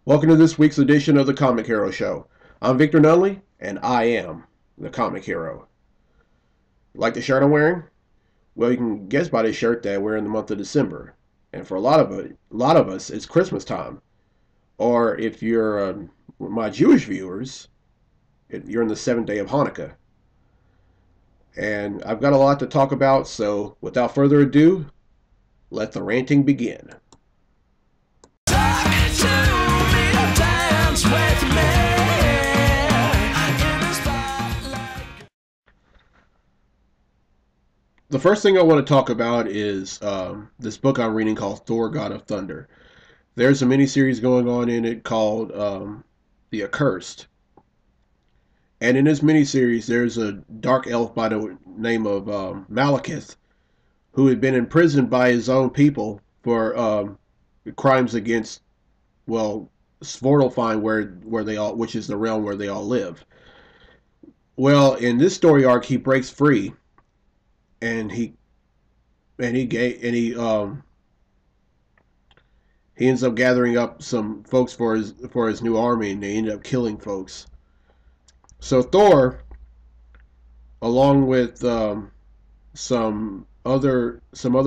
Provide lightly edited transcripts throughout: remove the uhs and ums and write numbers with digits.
Welcome to this week's edition of the Comic Hero Show. I'm Victor Nunley, and I am the Comic Hero. Like the shirt I'm wearing? Well, you can guess by this shirt that we're in the month of December, and for a lot of us, it's Christmas time. Or if you're my Jewish viewers, you're in the seventh day of Hanukkah. And I've got a lot to talk about, so without further ado, let the ranting begin. The first thing I want to talk about is this book I'm reading called Thor: God of Thunder. There's a miniseries going on in it called The Accursed. And in this miniseries, there's a dark elf by the name of Malekith who had been imprisoned by his own people for crimes against, well, Svartalfheim, where they all, which is the realm where they all live. Well, in this story arc, he breaks free, and he ends up gathering up some folks for his new army, and they end up killing folks. So Thor, along with some other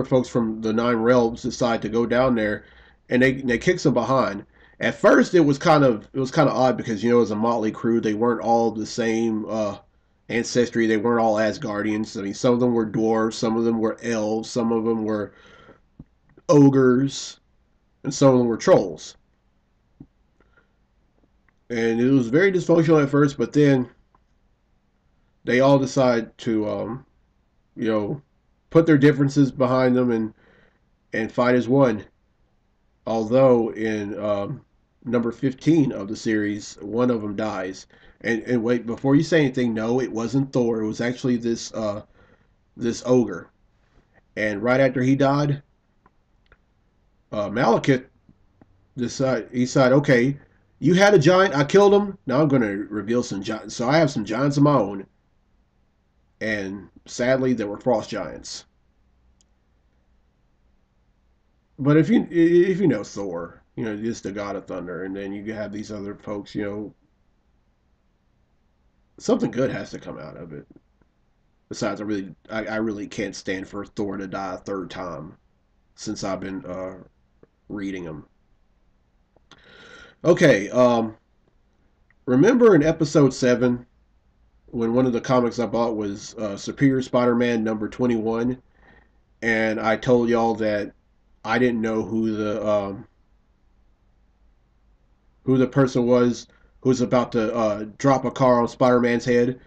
folks from the Nine Realms, decide to go down there, and they kick some behind. At first, it was kind of odd because it was a motley crew. They weren't all the same ancestry. They weren't all Asgardians. I mean, some of them were dwarves, some of them were elves, some of them were ogres, and some of them were trolls. And it was very dysfunctional at first, but then they all decide to, you know, put their differences behind them and fight as one. Although in number 15 of the series, one of them dies. And wait, before you say anything, no, it wasn't Thor. It was actually this ogre. And right after he died, Malekith decided, okay, you had a giant, I killed him. Now I'm going to reveal some giants. So I have some giants of my own, and sadly, there were frost giants. But if you know Thor, just the god of thunder, and then you have these other folks, something good has to come out of it. Besides, I really can't stand for Thor to die a third time since I've been reading them. Okay, remember in episode 7 when one of the comics I bought was Superior Spider-Man number 21, and I told y'all that I didn't know who the person was who was about to drop a car on Spider-Man's head.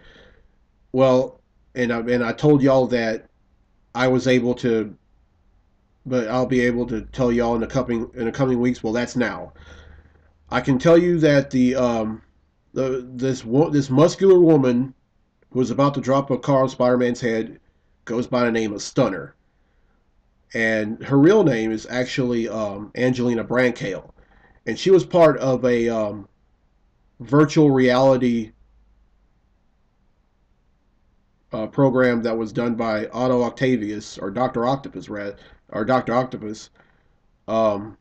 Well, and I told y'all that I was able to, but I'll be able to tell y'all in the coming weeks. Well, that's now. I can tell you that this muscular woman who was about to drop a car on Spider-Man's head goes by the name of Stunner, and her real name is actually Angelina Brancale, and she was part of a virtual reality program that was done by Otto Octavius, or Doctor Octopus, or Doctor Octopus, um,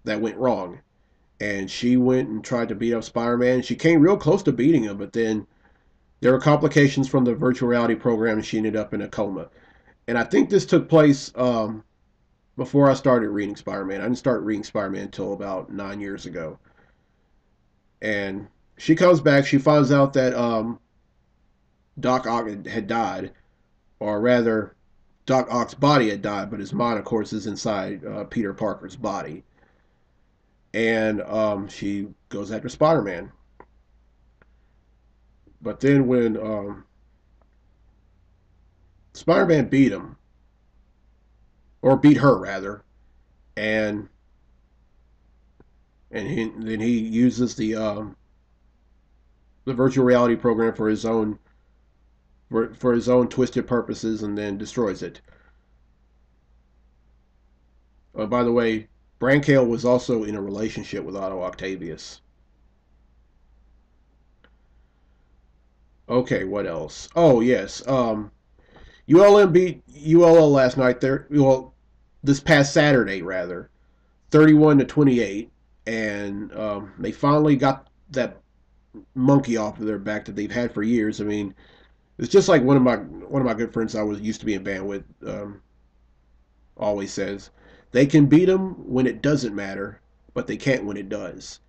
that went wrong. And she went and tried to beat up Spider-Man. She came real close to beating him, but then there were complications from the virtual reality program, and she ended up in a coma. And I think this took place before I started reading Spider-Man. I didn't start reading Spider-Man until about 9 years ago. And she comes back. She finds out that Doc Ock had died, or rather, Doc Ock's body had died, but his mind, of course, is inside Peter Parker's body. And she goes after Spider-Man. But then when Spider-Man beat him, or beat her rather, and then he uses the virtual reality program for his own twisted purposes, and then destroys it. By the way, Brancale was also in a relationship with Otto Octavius. Okay, what else? Oh yes, ULM beat ULL last night. There, well, this past Saturday rather, 31-28, and they finally got that monkey off of their back that they've had for years. I mean, it's just like one of my good friends I was used to be in band with always says, they can beat them when it doesn't matter, but they can't when it does.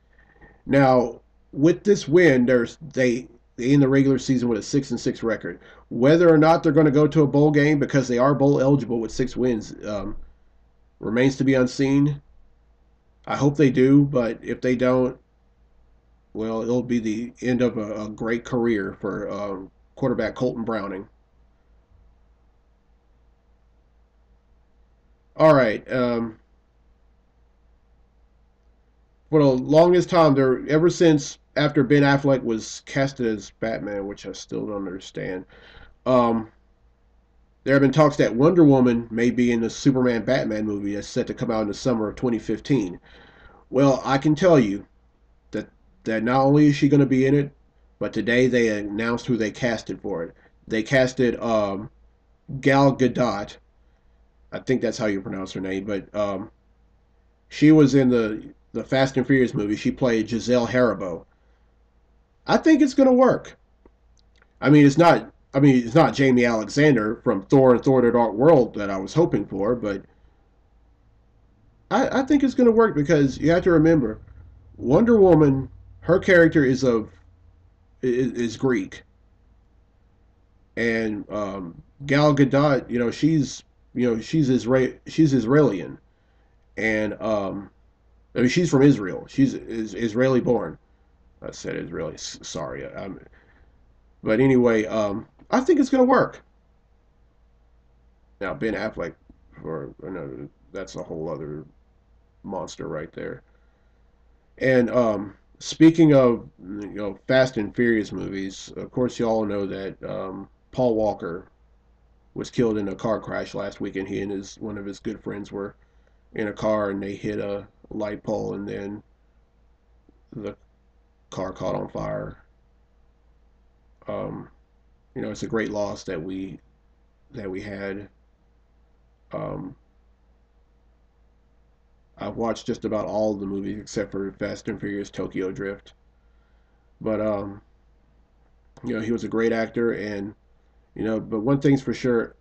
Now, with this win, they in the regular season with a 6-6 record. Whether or not they're going to go to a bowl game because they are bowl eligible with 6 wins remains to be unseen. I hope they do, but if they don't, well, it'll be the end of a great career for quarterback Colton Browning. All right. For the longest time, there ever since after Ben Affleck was casted as Batman, which I still don't understand. Um, there have been talks that Wonder Woman may be in the Superman Batman movie that's set to come out in the summer of 2015. Well, I can tell you that not only is she going to be in it, but today they announced who they casted for it. They casted Gal Gadot. I think that's how you pronounce her name, but she was in the Fast and Furious movie. She played Giselle Haribo. I think it's going to work. I mean, it's not. I mean, it's not Jamie Alexander from Thor and Thor: The Dark World that I was hoping for, but I think it's going to work because you have to remember, Wonder Woman, her character is Greek, and Gal Gadot, she's she's Israeli, and I mean she's from Israel. She's is Israeli born. I said Israeli. Sorry, but anyway, I think it's gonna work. Now Ben Affleck, for that's a whole other monster right there. And speaking of Fast and Furious movies, of course you all know that Paul Walker was killed in a car crash last weekend. He and his one of his good friends were in a car and they hit a light pole and then the car caught on fire. Um, it's a great loss that we had. Um, I've watched just about all of the movies except for Fast and Furious Tokyo Drift. But he was a great actor, and but one thing's for sure,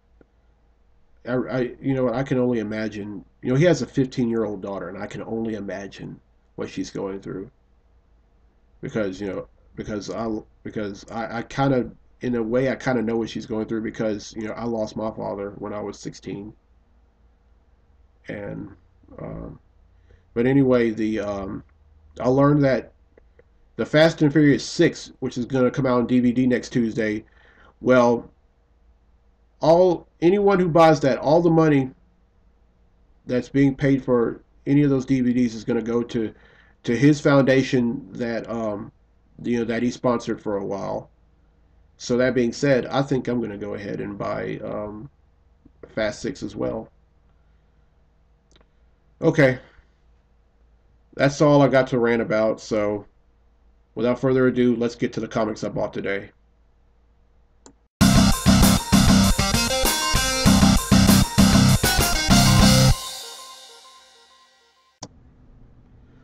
I can only imagine. He has a 15-year-old daughter, and I can only imagine what she's going through because I kind of in a way I kind of know what she's going through because I lost my father when I was 16, and um, but anyway, the I learned that the Fast and Furious 6, which is going to come out on DVD next Tuesday, well, all anyone who buys that, all the money that's being paid for any of those DVDs is going to go to his foundation that that he sponsored for a while. So that being said, I think I'm going to go ahead and buy Fast 6 as well. Okay, that's all I got to rant about. So without further ado, let's get to the comics I bought today.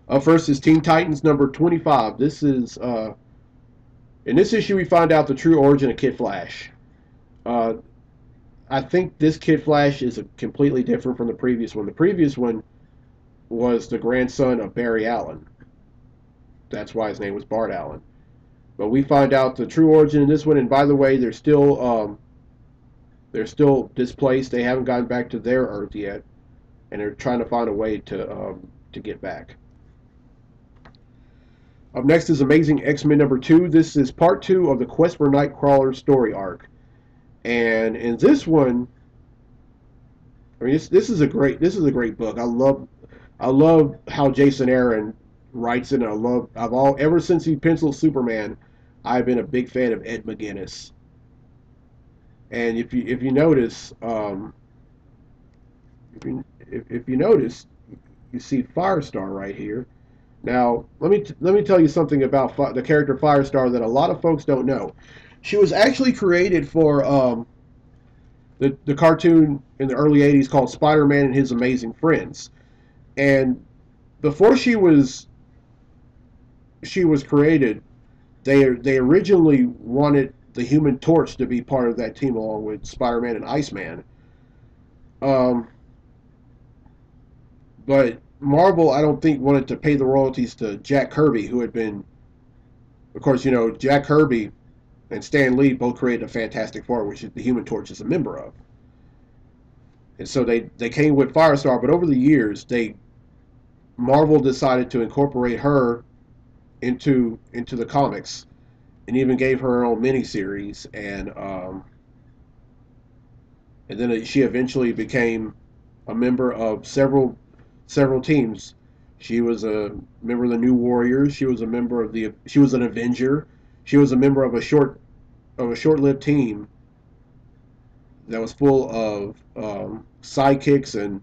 Up first is Teen Titans number 25. This is in this issue we find out the true origin of Kid Flash. Uh, I think this Kid Flash is completely different from the previous one. The previous one was the grandson of Barry Allen. That's why his name was Bart Allen. But we find out the true origin in this one. And by the way, they're still displaced. They haven't gotten back to their Earth yet, and they're trying to find a way to get back. Up next is Amazing X-Men number 2. This is part 2 of the Quest for Nightcrawler story arc. And in this one, I mean, this is a great book. I love how Jason Aaron writes it. And ever since he penciled Superman, I've been a big fan of Ed McGuinness. And if you notice, if you notice, you see Firestar right here. Now, let me tell you something about the character Firestar that a lot of folks don't know. She was actually created for the cartoon in the early '80s called Spider-Man and His Amazing Friends, and before she was she was created, they originally wanted the Human Torch to be part of that team along with Spider-Man and Iceman. Um, but Marvel, I don't think, wanted to pay the royalties to Jack Kirby, who had been, of course, Jack Kirby and Stan Lee both created a Fantastic Four, which the Human Torch is a member of. And so they came with Firestar, but over the years, Marvel decided to incorporate her into the comics, and even gave her own miniseries, and then she eventually became a member of several teams. She was a member of the New Warriors. She was a member of the. She was an Avenger. She was a member of a short-lived team that was full of sidekicks and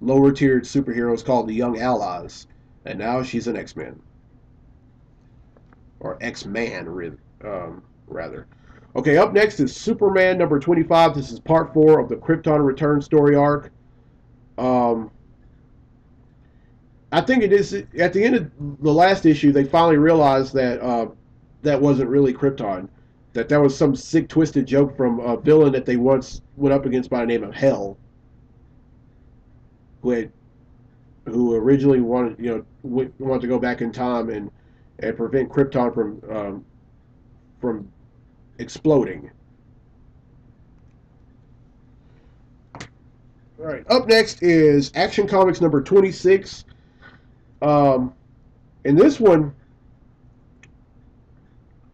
lower-tiered superheroes called the Young Allies. And now she's an X-Men, or X-Man, rather. Okay, up next is Superman number 25. This is part 4 of the Krypton Return story arc. Um, I think it is at the end of the last issue. They finally realized that that wasn't really Krypton. That was some sick, twisted joke from a villain that they once went up against by the name of Hell, who had, who originally wanted wanted to go back in time and prevent Krypton from exploding. All right. Up next is Action Comics number 26. Um, in this one,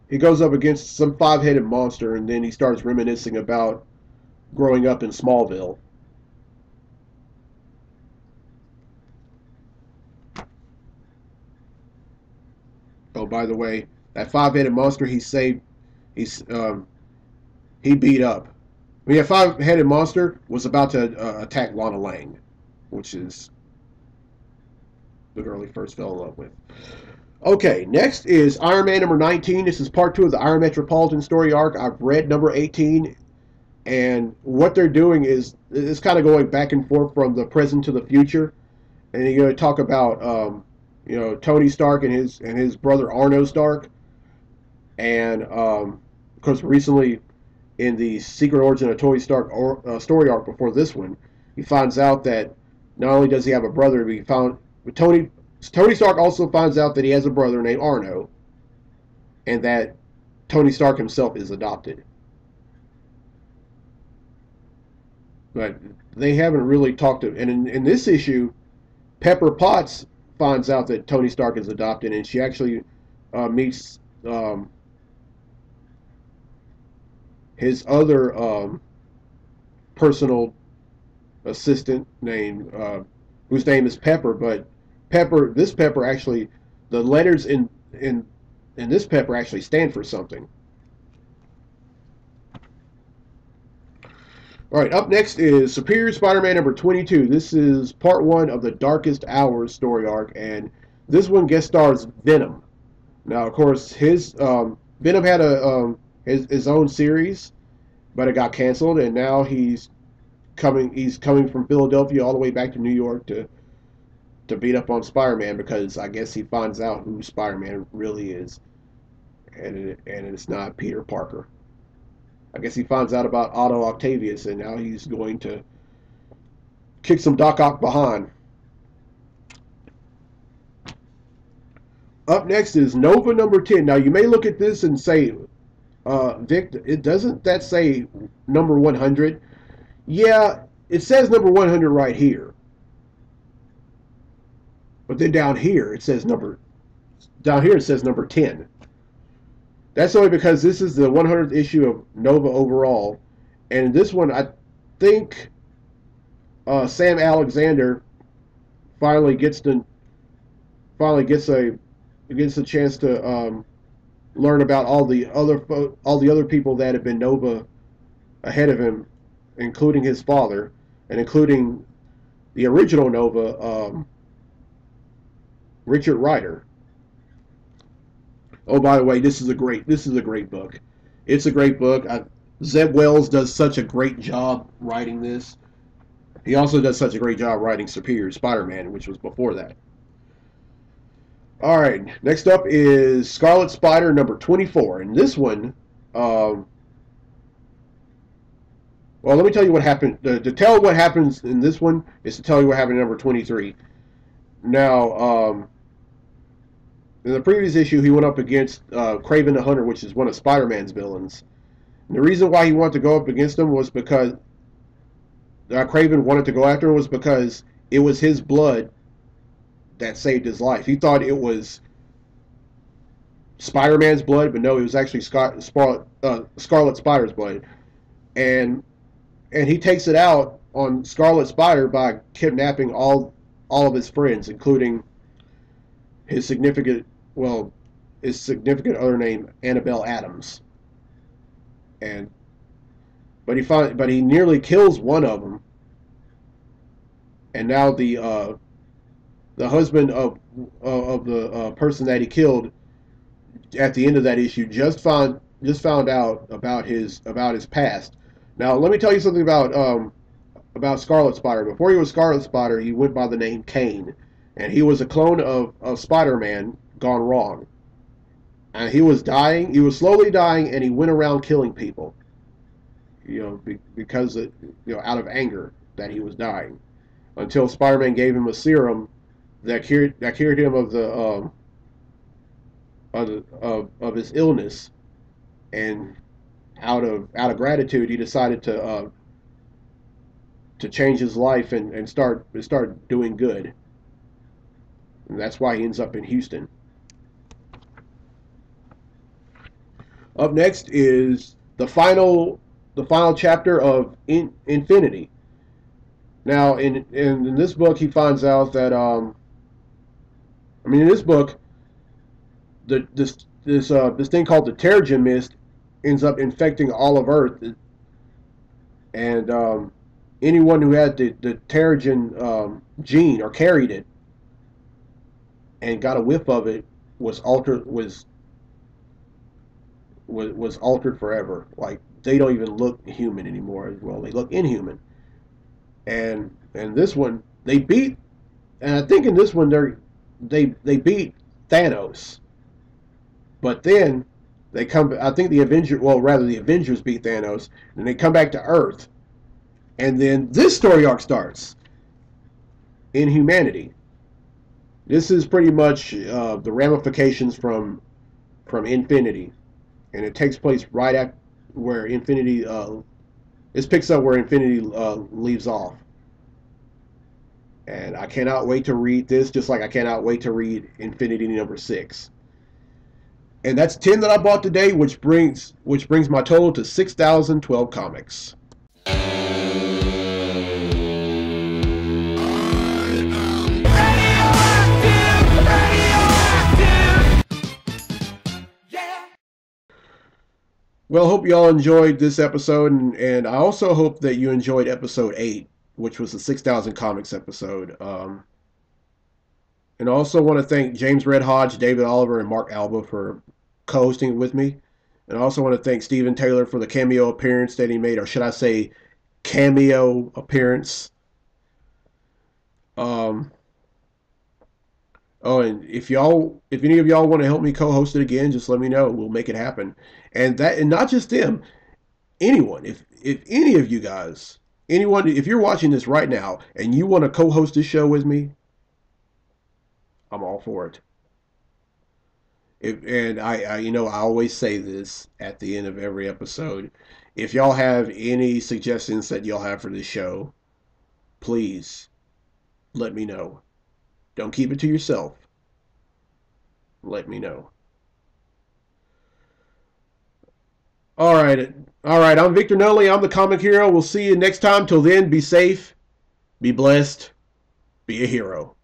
he goes up against some five-headed monster, and then he starts reminiscing about growing up in Smallville. Oh, by the way, that five-headed monster he saved, he's he beat up. I mean, that five-headed monster was about to attack Lana Lang, which is the girl he first fell in love with. Okay, next is Iron Man number 19. This is part 2 of the Iron Metropolitan story arc. I've read number 18, and what they're doing is it's kind of going back and forth from the present to the future, and you're going to talk about Tony Stark and his brother Arno Stark, and of course recently in the Secret Origin of Tony Stark story arc before this one, he finds out that not only does he have a brother, but Tony Stark also finds out that he has a brother named Arno, and that Tony Stark himself is adopted. But they haven't really talked to. And in this issue, Pepper Potts finds out that Tony Stark is adopted, and she actually meets his other personal assistant whose name is Pepper. But this Pepper actually, the letters in this Pepper actually stand for something. All right, up next is Superior Spider-Man number 22. This is part 1 of the Darkest Hours story arc, and this one guest stars Venom. Now, of course, Venom had his own series, but it got canceled, and now he's coming from Philadelphia all the way back to New York to beat up on Spider-Man, because I guess he finds out who Spider-Man really is, and it's not Peter Parker. I guess he finds out about Otto Octavius, and now he's going to kick some Doc Ock behind. Up next is Nova number 10. Now, you may look at this and say, Vic, doesn't that say number 100? Yeah, it says number 100 right here. But then down here it says number 10. That's only because this is the 100th issue of Nova overall, and in this one, I think Sam Alexander finally gets a chance to learn about all the other people that have been Nova ahead of him, including his father, and including the original Nova, Richard Rider. Oh, by the way, this is a great book. It's a great book. Zeb Wells does such a great job writing this. He also does such a great job writing Superior Spider-Man, which was before that. All right, next up is Scarlet Spider number 24. And this one, um, well, let me tell you what happened. To tell what happens in this one is to tell you what happened in number 23. Now, in the previous issue, he went up against Kraven the Hunter, which is one of Spider-Man's villains. And the reason why he wanted to go up against him was because Kraven wanted to go after him was because it was his blood that saved his life. He thought it was Spider-Man's blood, but no, it was actually Scarlet Spider's blood. And he takes it out on Scarlet Spider by kidnapping all of his friends, including his significant other named Annabelle Adams. And but he nearly kills one of them. And now the husband of the person that he killed at the end of that issue just found out about his past. Now let me tell you something about Scarlet Spider. Before he was Scarlet Spider, he went by the name Kane, and he was a clone of Spider-Man gone wrong. And he was dying. He was slowly dying, and he went around killing people. Because out of anger that he was dying, until Spider-Man gave him a serum that cured him of his illness, and out of gratitude, he decided to change his life and start doing good. And that's why he ends up in Houston. Up next is the final chapter of Infinity. Now, in this book, he finds out that in this book, this thing called the Terrigen Mist ends up infecting all of Earth, and anyone who had the Terrigen gene or carried it and got a whiff of it was altered forever. Like, they don't even look human anymore. Well, they look inhuman. And this one they beat, and I think in this one they beat Thanos. But then they come. I think the Avengers beat Thanos, and they come back to Earth, and then this story arc starts. Inhumanity. This is pretty much the ramifications from Infinity, and it takes place right at where Infinity. This picks up where Infinity leaves off. And I cannot wait to read this, just like I cannot wait to read Infinity number 6. And that's 10 that I bought today, which brings my total to 6,012 comics. Well, hope you all enjoyed this episode, and I also hope that you enjoyed episode 8, which was the 6,000 comics episode. And I also want to thank James Red Hodge, David Oliver, and Mark Alba for co-hosting with me. And I also want to thank Stephen Taylor for the cameo appearance that he made, or should I say cameo appearance. Oh, and if any of y'all want to help me co-host it again, just let me know. We'll make it happen. And not just them, anyone. If any of you guys, if you're watching this right now and you want to co-host this show with me, I'm all for it. I always say this at the end of every episode. If y'all have any suggestions that y'all have for this show, please let me know. Don't keep it to yourself. Let me know. All right. I'm Victor Nully. I'm the Comic Hero. We'll see you next time. Till then, be safe, be blessed, be a hero.